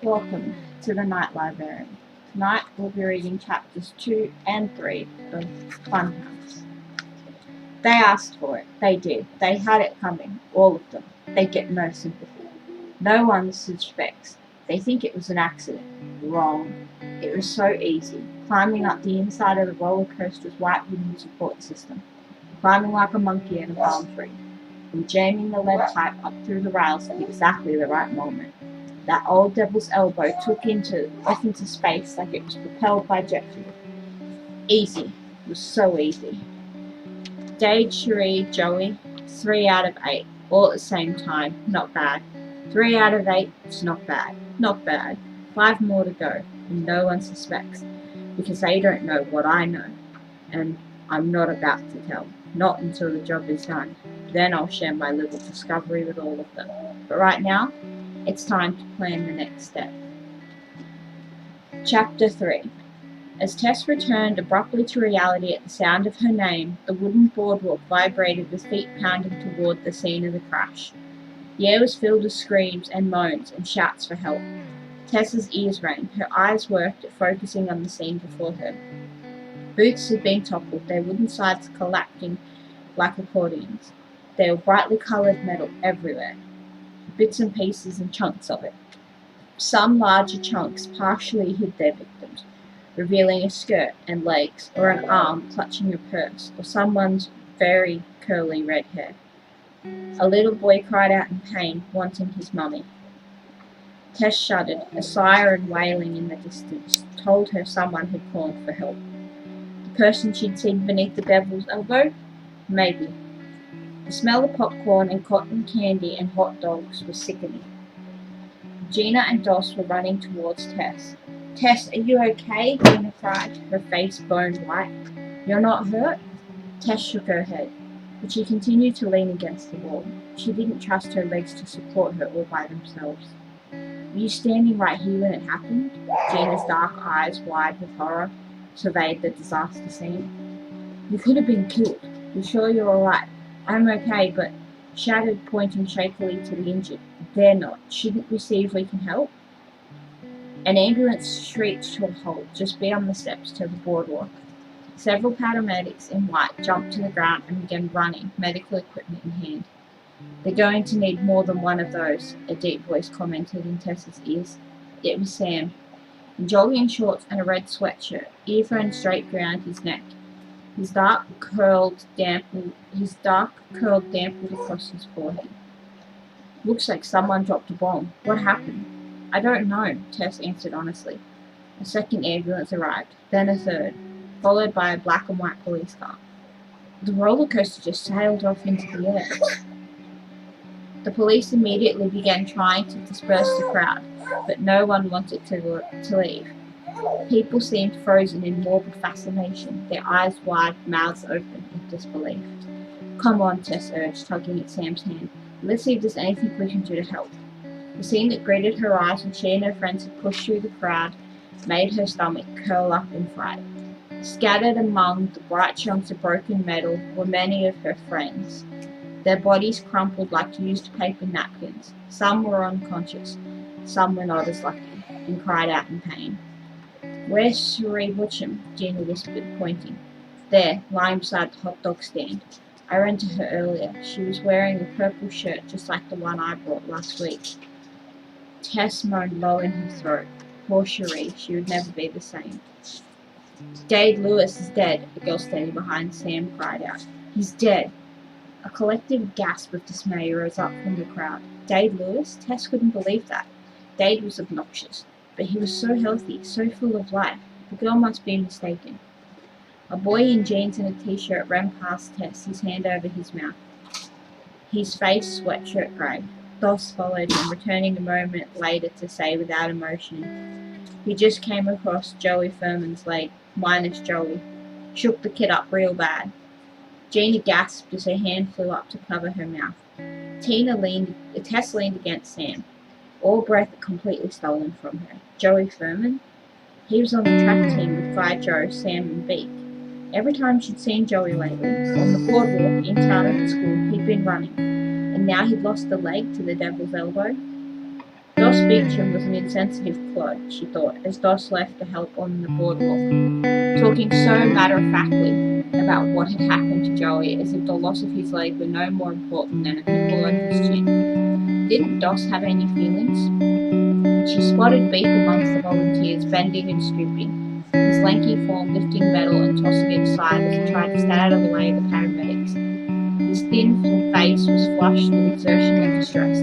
Welcome to the Night Library. Tonight we'll be reading chapters 2 and 3 of Funhouse. They asked for it. They did. They had it coming. All of them. They get no sympathy. No one suspects. They think it was an accident. Wrong. It was so easy. Climbing up the inside of the roller coaster's white wooden support system. Climbing like a monkey in a palm tree. And jamming the lead pipe up through the rails at exactly the right moment. That old devil's elbow took off into space like it was propelled by jet fuel. Easy. It was so easy. Dade, Cherie, Joey, 3 out of 8. All at the same time. Not bad. 3 out of 8. It's not bad. Not bad. 5 more to go. And no one suspects. Because they don't know what I know. And I'm not about to tell. Not until the job is done. Then I'll share my little discovery with all of them. But right now, it's time to plan the next step. Chapter 3. As Tess returned abruptly to reality at the sound of her name, the wooden boardwalk vibrated with feet pounding toward the scene of the crash. The air was filled with screams and moans and shouts for help. Tess's ears rang. Her eyes worked at focusing on the scene before her. Booths had been toppled, their wooden sides collapsing like accordions. There were brightly coloured metal everywhere. Bits and pieces and chunks of it. Some larger chunks partially hid their victims, revealing a skirt and legs, or an arm clutching a purse, or someone's very curly red hair. A little boy cried out in pain, wanting his mummy. Tess shuddered. A siren wailing in the distance told her someone had called for help. The person she'd seen beneath the devil's elbow? Maybe. The smell of popcorn and cotton candy and hot dogs was sickening. Gina and Doss were running towards Tess. "Tess, are you okay?" Gina cried, her face bone white. "You're not hurt?" Tess shook her head, but she continued to lean against the wall. She didn't trust her legs to support her all by themselves. "Were you standing right here when it happened?" Gina's dark eyes, wide with horror, surveyed the disaster scene. "You could have been killed. You sure you're all right?" "I'm okay, but," shouted, pointing shakily to the injured. "They're not. Shouldn't we see if we can help?" An ambulance shrieked to a halt just beyond the steps to the boardwalk. Several paramedics in white jumped to the ground and began running, medical equipment in hand. "They're going to need more than one of those," a deep voice commented in Tess's ears. It was Sam, in jogging shorts and a red sweatshirt, earphones draped around his neck. His dark curled dampled across his forehead. "Looks like someone dropped a bomb. What happened?" "I don't know," Tess answered honestly. A second ambulance arrived, then a third, followed by a black and white police car. The roller coaster just sailed off into the air. The police immediately began trying to disperse the crowd, but no one wanted to leave. People seemed frozen in morbid fascination, their eyes wide, mouths open in disbelief. "Come on," Tess urged, tugging at Sam's hand. "Let's see if there's anything we can do to help." The scene that greeted her eyes when she and her friends had pushed through the crowd made her stomach curl up in fright. Scattered among the bright chunks of broken metal were many of her friends. Their bodies crumpled like used paper napkins. Some were unconscious, some were not as lucky, and cried out in pain. "Where's Cherie Butcham?" Gina whispered, pointing. "There, lying beside the hot dog stand. I ran to her earlier. She was wearing a purple shirt just like the one I brought last week." Tess moaned low in her throat. Poor Cherie, she would never be the same. "Dade Lewis is dead," a girl standing behind Sam cried out. "He's dead." A collective gasp of dismay rose up from the crowd. Dade Lewis? Tess couldn't believe that. Dade was obnoxious, but he was so healthy, so full of life. The girl must be mistaken. A boy in jeans and a t-shirt ran past Tess, his hand over his mouth. His face sweatshirt grey. Doss followed him, returning a moment later to say without emotion, "He just came across Joey Furman's leg, minus Joey. Shook the kid up real bad." Gina gasped as her hand flew up to cover her mouth. Tess leaned against Sam, all breath completely stolen from her. Joey Furman? He was on the track team with Guy, Joe, Sam and Beak. Every time she'd seen Joey lately, on the boardwalk, in town and at school, he'd been running, and now he'd lost the leg to the devil's elbow. Doss Doss Beecham was an insensitive clod, she thought, as Doss left to help on the boardwalk, talking so matter-of-factly about what had happened to Joey as if the loss of his leg were no more important than a pimple on his chin. Didn't Doss have any feelings? She spotted Beak amongst the volunteers, bending and stooping, his lanky form lifting metal and tossing it aside as he tried to stay out of the way of the paramedics. His thin face was flushed with exertion and distress.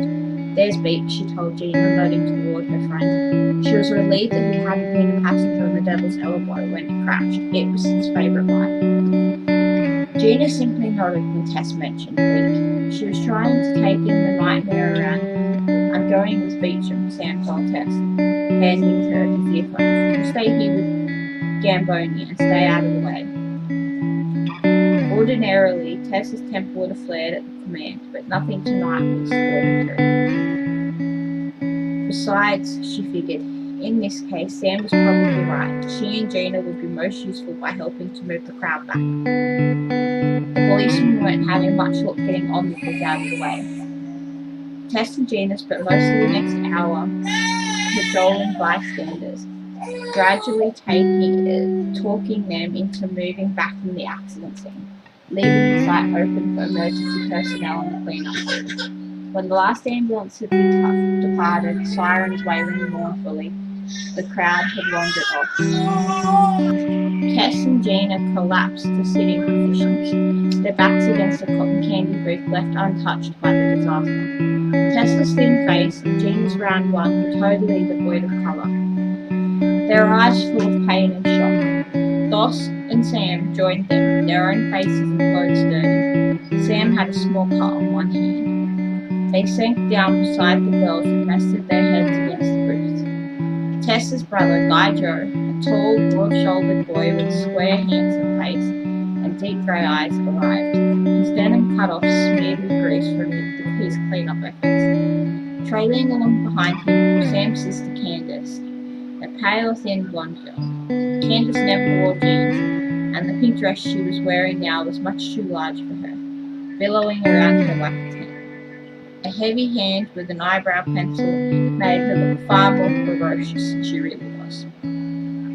"There's Beak," she told Gina, nodding toward her friend. She was relieved that he hadn't been a passenger on the Devil's Elbow when it crashed. It was his favourite ride. Gina simply nodded when Tess mentioned Beak. She was trying to take in the nightmare around her. "I'm going with Beecham," Sam told Tess, handing her his earphones. "You stay here with Gamboni and stay out of the way." Ordinarily, Tess's temper would have flared at the command, but nothing tonight was ordinary. Besides, she figured, in this case, Sam was probably right. She and Gina would be most useful by helping to move the crowd back. The policemen weren't having much luck getting onlookers out of the way. Tess and Gina spent most of the next hour cajoling bystanders, gradually talking them into moving back from the accident scene, leaving the site open for emergency personnel and the cleanup. When the last ambulance had been departed, sirens wailing mournfully, the crowd had wandered off. Tess and Gina collapsed to sitting positions, their backs against a cotton candy booth left untouched by the disaster. Tess's thin face and Gina's round one were totally devoid of colour, their eyes full of pain and shock. Doss and Sam joined them, their own faces and clothes dirty. Sam had a small cut on one hand. They sank down beside the girls and rested their heads against the booth. Tess's brother, Guy Joe, a tall, broad-shouldered boy with a square, handsome face and deep grey eyes, arrived, his denim cut-off smeared with grease from his clean-up efforts. Trailing along behind him was Sam's sister Candace, a pale, thin blonde girl. Candace never wore jeans, and the pink dress she was wearing now was much too large for her, billowing around her like a tent. A heavy hand with an eyebrow pencil made her look far more ferocious than she really was.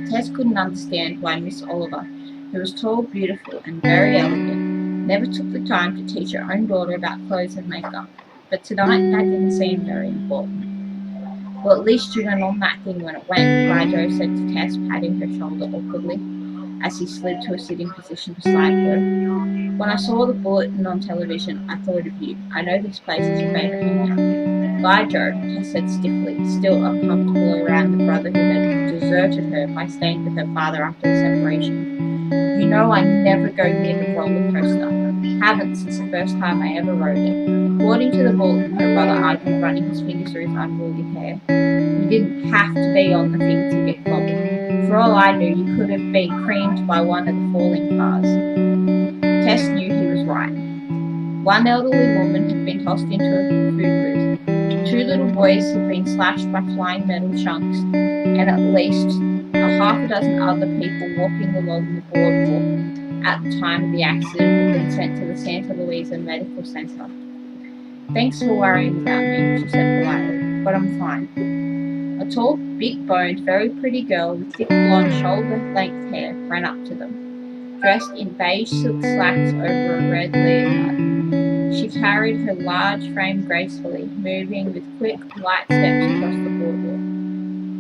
Tess couldn't understand why Miss Oliver, who was tall, beautiful, and very elegant, never took the time to teach her own daughter about clothes and makeup, but tonight that didn't seem very important. "Well, at least you went on that thing when it went," Guy said to Tess, patting her shoulder awkwardly, as he slid to a sitting position beside her. "When I saw the bulletin on television, I thought of you. I know this place is your favourite hangout." "Guy Joe," Tess said stiffly, still uncomfortable around the brother who had deserted her by staying with her father after the separation. "You know I never go near the roller coaster. Haven't since the first time I ever rode it." According to the bulletin, her brother argued, running his fingers through his unruly hair, "you didn't have to be on the thing to get clobbered. For all I knew, you could have been creamed by one of the falling cars." Tess knew he was right. One elderly woman had been tossed into a food booth. 2 little boys had been slashed by flying metal chunks, and at least a half a dozen other people walking along the boardwalk at the time of the accident had been sent to the Santa Luisa Medical Center. "Thanks for worrying about me," she said politely, "but I'm fine." A tall, big-boned, very pretty girl with thick blonde shoulder-length hair ran up to them, dressed in beige silk slacks over a red leotard. She carried her large frame gracefully, moving with quick, light steps across the boardwalk.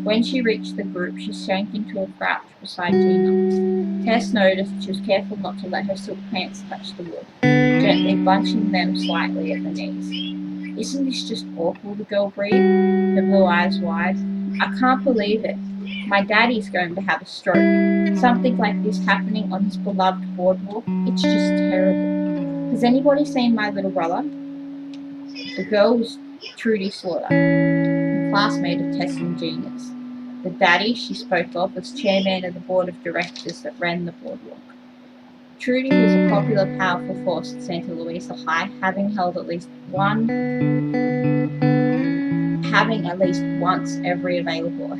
When she reached the group, she sank into a crouch beside Gina. Tess noticed she was careful not to let her silk pants touch the wood, gently bunching them slightly at the knees. "Isn't this just awful?" the girl breathed, her blue eyes wide. "I can't believe it. My daddy's going to have a stroke. Something like this happening on his beloved boardwalk. It's just terrible. Has anybody seen my little brother?" The girl was Trudy Slaughter, a classmate of Tess and Gina's. The daddy she spoke of was chairman of the board of directors that ran the boardwalk. Trudy was a popular, powerful force at Santa Luisa High, having held at least once every available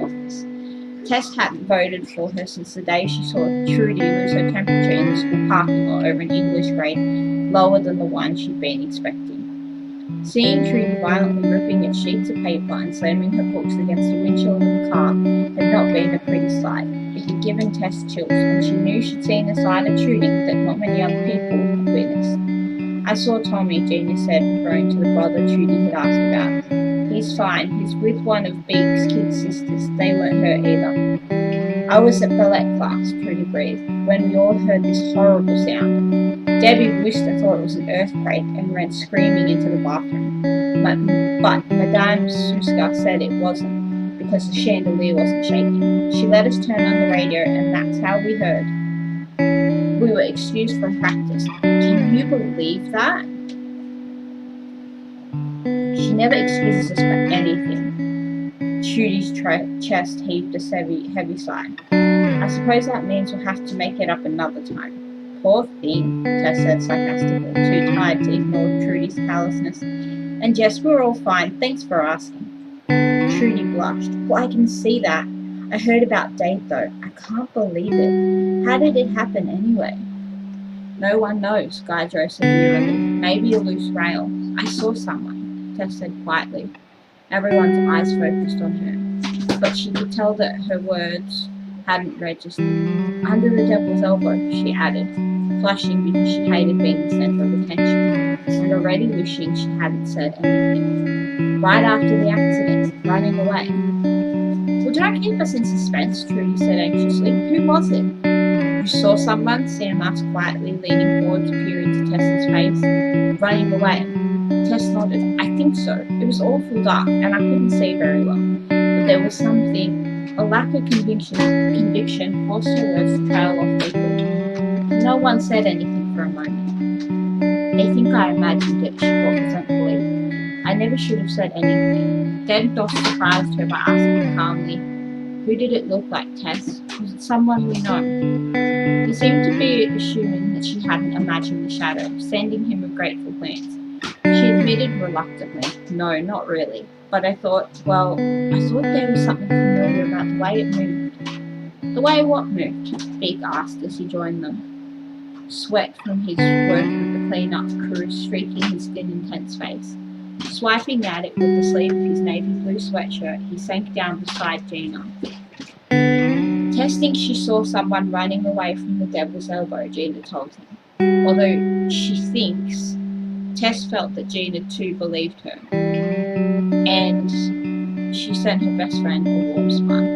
office. Tess hadn't voted for her since the day she saw Trudy lose her temperature in the school parking lot over an English grade lower than the one she'd been expecting. Seeing Trudy violently ripping at sheets of paper and slamming her books against the windshield of the car had not been a pretty sight. It had given Tess chills, and she knew she'd seen a side of shooting that not many other people had witnessed. "I saw Tommy," Gina said, referring to the brother Trudy had asked about. "He's fine. He's with one of Beak's kid sisters. They weren't hurt either." "I was at ballet class," Trudy breathed, "when we all heard this horrible sound. Debbie Wooster thought it was an earthquake and ran screaming into the bathroom. But Madame Suska said it wasn't, because the chandelier wasn't shaking. She let us turn on the radio, and that's how we heard. We were excused from practice." Can you believe that? She never excuses us for anything. Trudy's chest heaved a heavy sigh. "I suppose that means we'll have to make it up another time." "Poor thing," Tess said sarcastically, too tired to ignore Trudy's callousness. "And yes, we're all fine. Thanks for asking." Trudy blushed. "Well, I can see that. I heard about Dave, though. I can't believe it. How did it happen, anyway?" "No one knows," Guy Joe said wearily. "Maybe a loose rail." "I saw someone," Tess said quietly. Everyone's eyes focused on her, but she could tell that her words hadn't registered. "Under the devil's elbow," she added, flushing because she hated being the centre of attention, and already wishing she hadn't said anything. "Right after the accident, running away." "Well, don't keep us in suspense," Trudy said anxiously. "Who was it?" "You saw someone?" Sam asked quietly, leaning forward to peer into Tess's face. "Running away." Tess nodded. "I think so. It was awful dark, and I couldn't see very well. But there was something. A lack of conviction forced her words to trail off weakly. No one said anything for a moment. "They think I imagined it," she thought resentfully. "I never should have said anything." Then Doss surprised her by asking calmly, "Who did it look like, Tess? Was it someone we know?" He seemed to be assuming that she hadn't imagined the shadow, sending him a grateful glance. She admitted reluctantly, "No, not really. But I thought there was something familiar about the way it moved." "The way what moved?" Beak asked as he joined them. Sweat from his work with the clean-up crew streaking his thin, intense face. Swiping at it with the sleeve of his navy blue sweatshirt, he sank down beside Gina. "Tess thinks she saw someone running away from the devil's elbow," Gina told him. Although she thinks, Tess felt that Gina too believed her, and she sent her best friend a warm smile.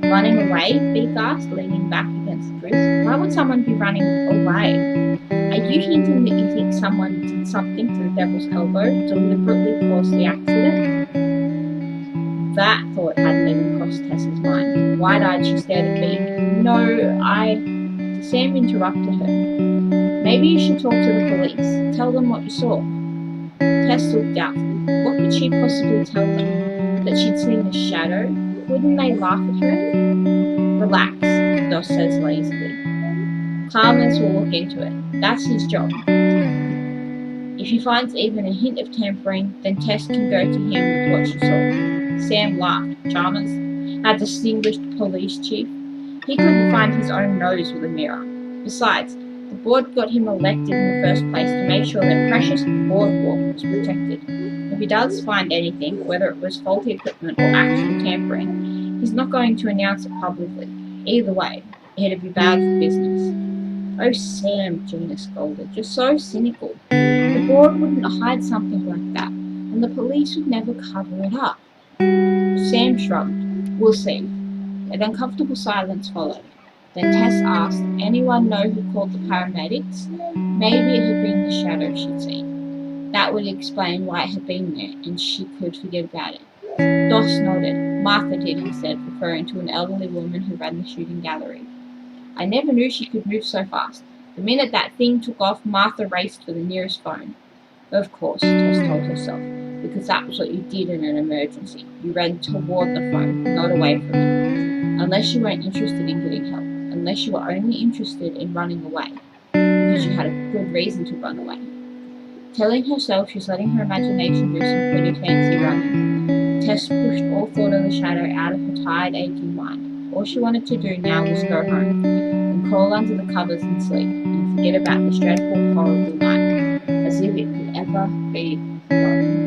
"Running away?" Beak asked, leaning back against the roof. "Why would someone be running away? Are you hinting that you think someone did something to the devil's elbow, deliberately caused the accident?" That thought hadn't even crossed Tess's mind. Wide-eyed, she stared at Beak. "No, Sam interrupted her. "Maybe you should talk to the police. Tell them what you saw." Tess looked doubtful. What could she possibly tell them? That she'd seen a shadow? Wouldn't they laugh at her? "Relax," Doss says lazily. "Klarman's will look into it. That's his job. If he finds even a hint of tampering, then Tess can go to him with what she saw." Sam laughed. "Chalmers, our distinguished police chief, he couldn't find his own nose with a mirror. Besides, the board got him elected in the first place to make sure that precious boardwalk was protected. If he does find anything, whether it was faulty equipment or actual tampering, he's not going to announce it publicly. Either way, it'd be bad for business." "Oh, Sam," Gina scolded, "you're so cynical. The board wouldn't hide something like that, and the police would never cover it up." Sam shrugged. "We'll see." An uncomfortable silence followed. Then Tess asked, "Anyone know who called the paramedics?" Maybe it had been the shadow she'd seen. That would explain why it had been there, and she could forget about it. Doss nodded. "Martha did," he said, referring to an elderly woman who ran the shooting gallery. "I never knew she could move so fast. The minute that thing took off, Martha raced for the nearest phone." Of course, Tess told herself, because that was what you did in an emergency. You ran toward the phone, not away from it. Unless you weren't interested in getting help. Unless you were only interested in running away. Because you had a good reason to run away. Telling herself she's letting her imagination do some pretty fancy running, Tess pushed all thought of the shadow out of her tired, aching mind. All she wanted to do now was go home, and crawl under the covers and sleep, and forget about this dreadful, horrible night, as if it could ever be Well,